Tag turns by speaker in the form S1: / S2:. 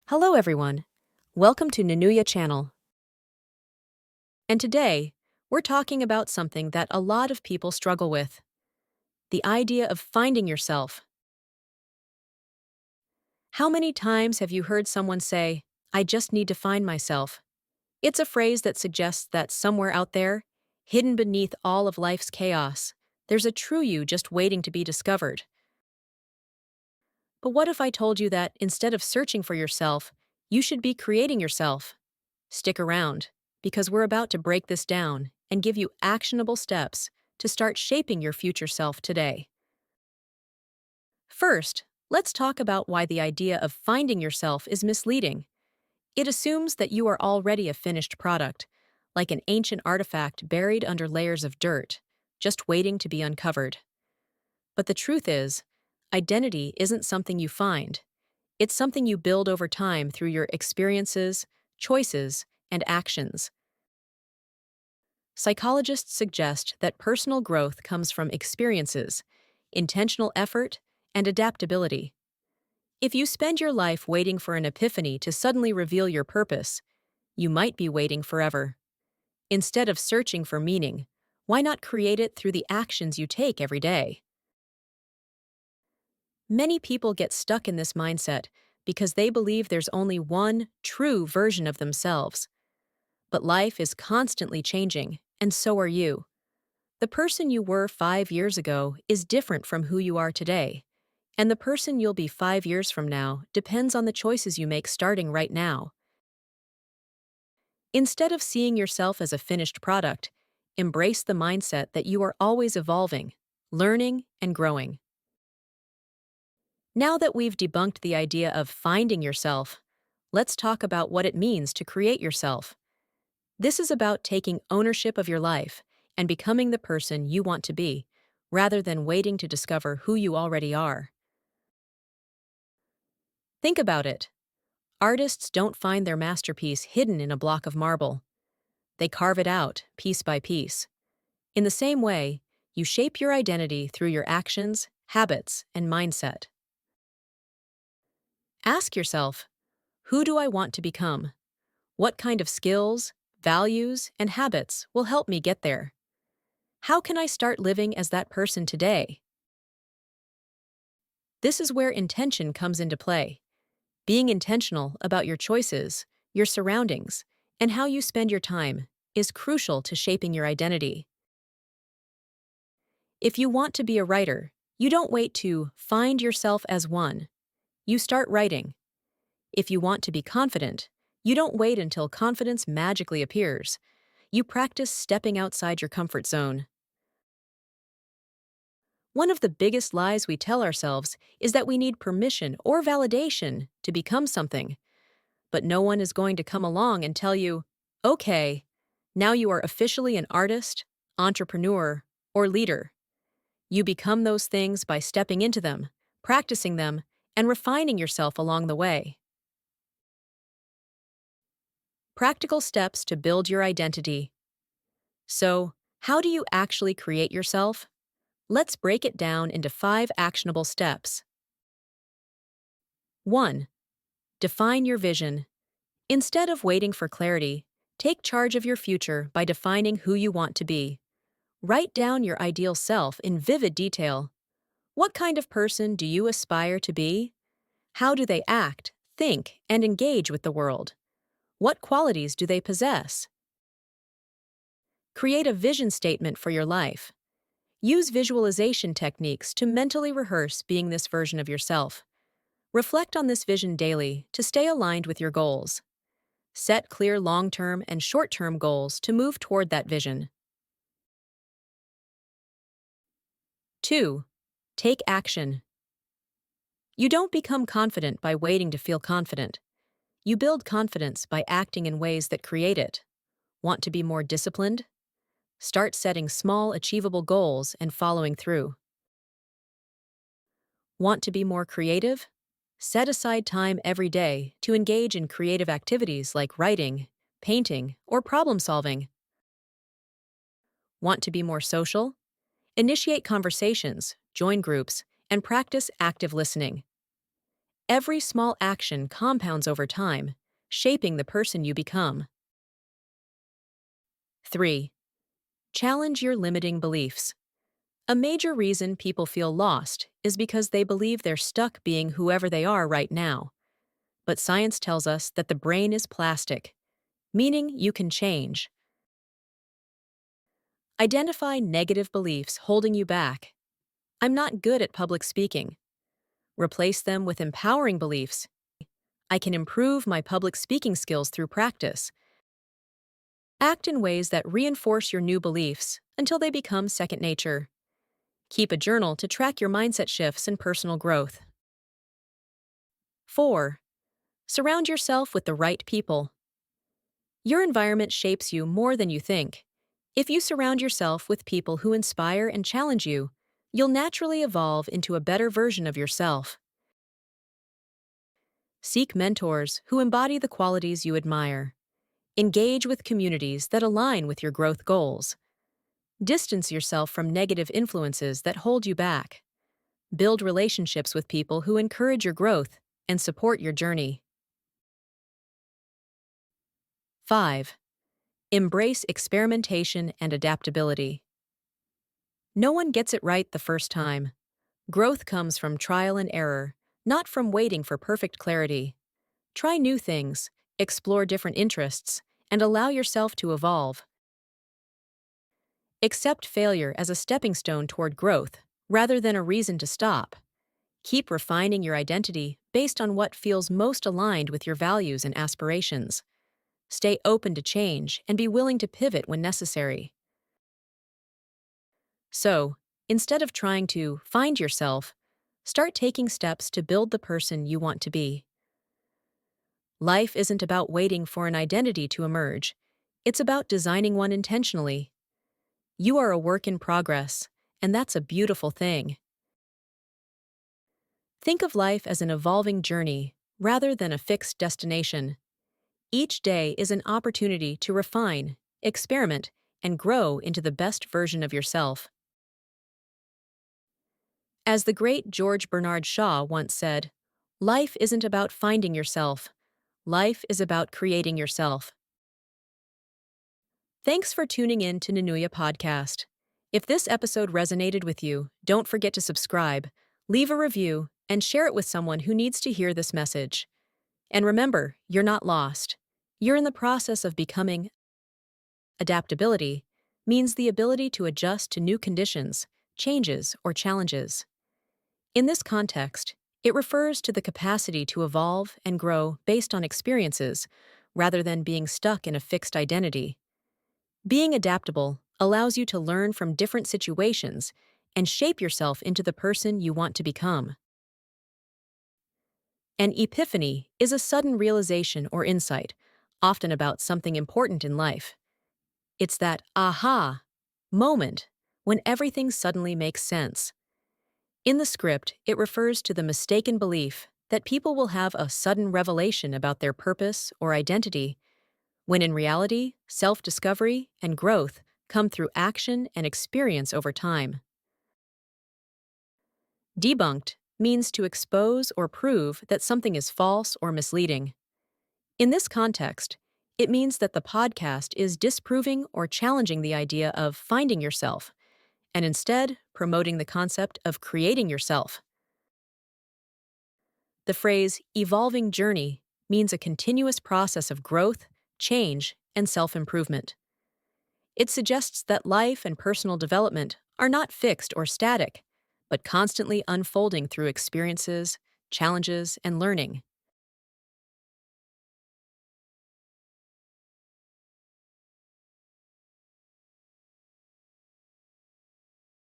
S1: Hello everyone. Welcome to Nanuya channel. And today, we're talking about something that a lot of people struggle with. The idea of finding yourself. How many times have you heard someone say, "I just need to find myself"? It's a phrase that suggests that somewhere out there, hidden beneath all of life's chaos, there's a true you just waiting to be discovered. But what if I told you that instead of searching for yourself, you should be creating yourself? Stick around, because we're about to break this down and give you actionable steps to start shaping your future self today. First, let's talk about why the idea of finding yourself is misleading. It assumes that you are already a finished product, like an ancient artifact buried under layers of dirt, just waiting to be uncovered. But the truth is, identity isn't something you find. It's something you build over time through your experiences, choices, and actions. Psychologists suggest that personal growth comes from experiences, intentional effort, and adaptability. If you spend your life waiting for an epiphany to suddenly reveal your purpose, you might be waiting forever. Instead of searching for meaning, why not create it through the actions you take every day? Many people get stuck in this mindset because they believe there's only one true version of themselves. But life is constantly changing, and so are you. The person you were 5 years ago is different from who you are today, and the person you'll be 5 years from now depends on the choices you make starting right now. Instead of seeing yourself as a finished product, embrace the mindset that you are always evolving, learning, and growing. Now that we've debunked the idea of finding yourself, let's talk about what it means to create yourself. This is about taking ownership of your life and becoming the person you want to be, rather than waiting to discover who you already are. Think about it. Artists don't find their masterpiece hidden in a block of marble. They carve it out, piece by piece. In the same way, you shape your identity through your actions, habits, and mindset. Ask yourself, who do I want to become? What kind of skills, values, and habits will help me get there? How can I start living as that person today? This is where intention comes into play. Being intentional about your choices, your surroundings, and how you spend your time is crucial to shaping your identity. If you want to be a writer, you don't wait to find yourself as one. You start writing. If you want to be confident, you don't wait until confidence magically appears. You practice stepping outside your comfort zone. One of the biggest lies we tell ourselves is that we need permission or validation to become something. But no one is going to come along and tell you, okay, now you are officially an artist, entrepreneur, or leader. You become those things by stepping into them, practicing them, and refining yourself along the way. Practical steps to build your identity. So, how do you actually create yourself? Let's break it down into 5 actionable steps. 1. Define your vision. Instead of waiting for clarity, take charge of your future by defining who you want to be. Write down your ideal self in vivid detail. What kind of person do you aspire to be? How do they act, think, and engage with the world? What qualities do they possess? Create a vision statement for your life. Use visualization techniques to mentally rehearse being this version of yourself. Reflect on this vision daily to stay aligned with your goals. Set clear long-term and short-term goals to move toward that vision. 2. Take action. You don't become confident by waiting to feel confident. You build confidence by acting in ways that create it. Want to be more disciplined? Start setting small, achievable goals and following through. Want to be more creative? Set aside time every day to engage in creative activities like writing, painting, or problem solving. Want to be more social? Initiate conversations, join groups, and practice active listening. Every small action compounds over time, shaping the person you become. 3. Challenge your limiting beliefs. A major reason people feel lost is because they believe they're stuck being whoever they are right now. But science tells us that the brain is plastic, meaning you can change. Identify negative beliefs holding you back. I'm not good at public speaking. Replace them with empowering beliefs. I can improve my public speaking skills through practice. Act in ways that reinforce your new beliefs until they become second nature. Keep a journal to track your mindset shifts and personal growth. 4. Surround yourself with the right people. Your environment shapes you more than you think. If you surround yourself with people who inspire and challenge you, you'll naturally evolve into a better version of yourself. Seek mentors who embody the qualities you admire. Engage with communities that align with your growth goals. Distance yourself from negative influences that hold you back. Build relationships with people who encourage your growth and support your journey. 5. Embrace experimentation and adaptability. No one gets it right the first time. Growth comes from trial and error, not from waiting for perfect clarity. Try new things, explore different interests, and allow yourself to evolve. Accept failure as a stepping stone toward growth, rather than a reason to stop. Keep refining your identity based on what feels most aligned with your values and aspirations. Stay open to change and be willing to pivot when necessary. So, instead of trying to find yourself, start taking steps to build the person you want to be. Life isn't about waiting for an identity to emerge. It's about designing one intentionally. You are a work in progress, and that's a beautiful thing. Think of life as an evolving journey rather than a fixed destination. Each day is an opportunity to refine, experiment, and grow into the best version of yourself. As the great George Bernard Shaw once said, life isn't about finding yourself. Life is about creating yourself. Thanks for tuning in to Nanuya Podcast. If this episode resonated with you, don't forget to subscribe, leave a review, and share it with someone who needs to hear this message. And remember, you're not lost. You're in the process of becoming. Adaptability means the ability to adjust to new conditions, changes, or challenges. In this context, it refers to the capacity to evolve and grow based on experiences, rather than being stuck in a fixed identity. Being adaptable allows you to learn from different situations and shape yourself into the person you want to become. An epiphany is a sudden realization or insight, often about something important in life. It's that aha moment when everything suddenly makes sense. In the script, it refers to the mistaken belief that people will have a sudden revelation about their purpose or identity, when in reality, self-discovery and growth come through action and experience over time. Debunked means to expose or prove that something is false or misleading. In this context, it means that the podcast is disproving or challenging the idea of finding yourself, and instead promoting the concept of creating yourself. The phrase evolving journey means a continuous process of growth, change, and self-improvement. It suggests that life and personal development are not fixed or static, but constantly unfolding through experiences, challenges, and learning.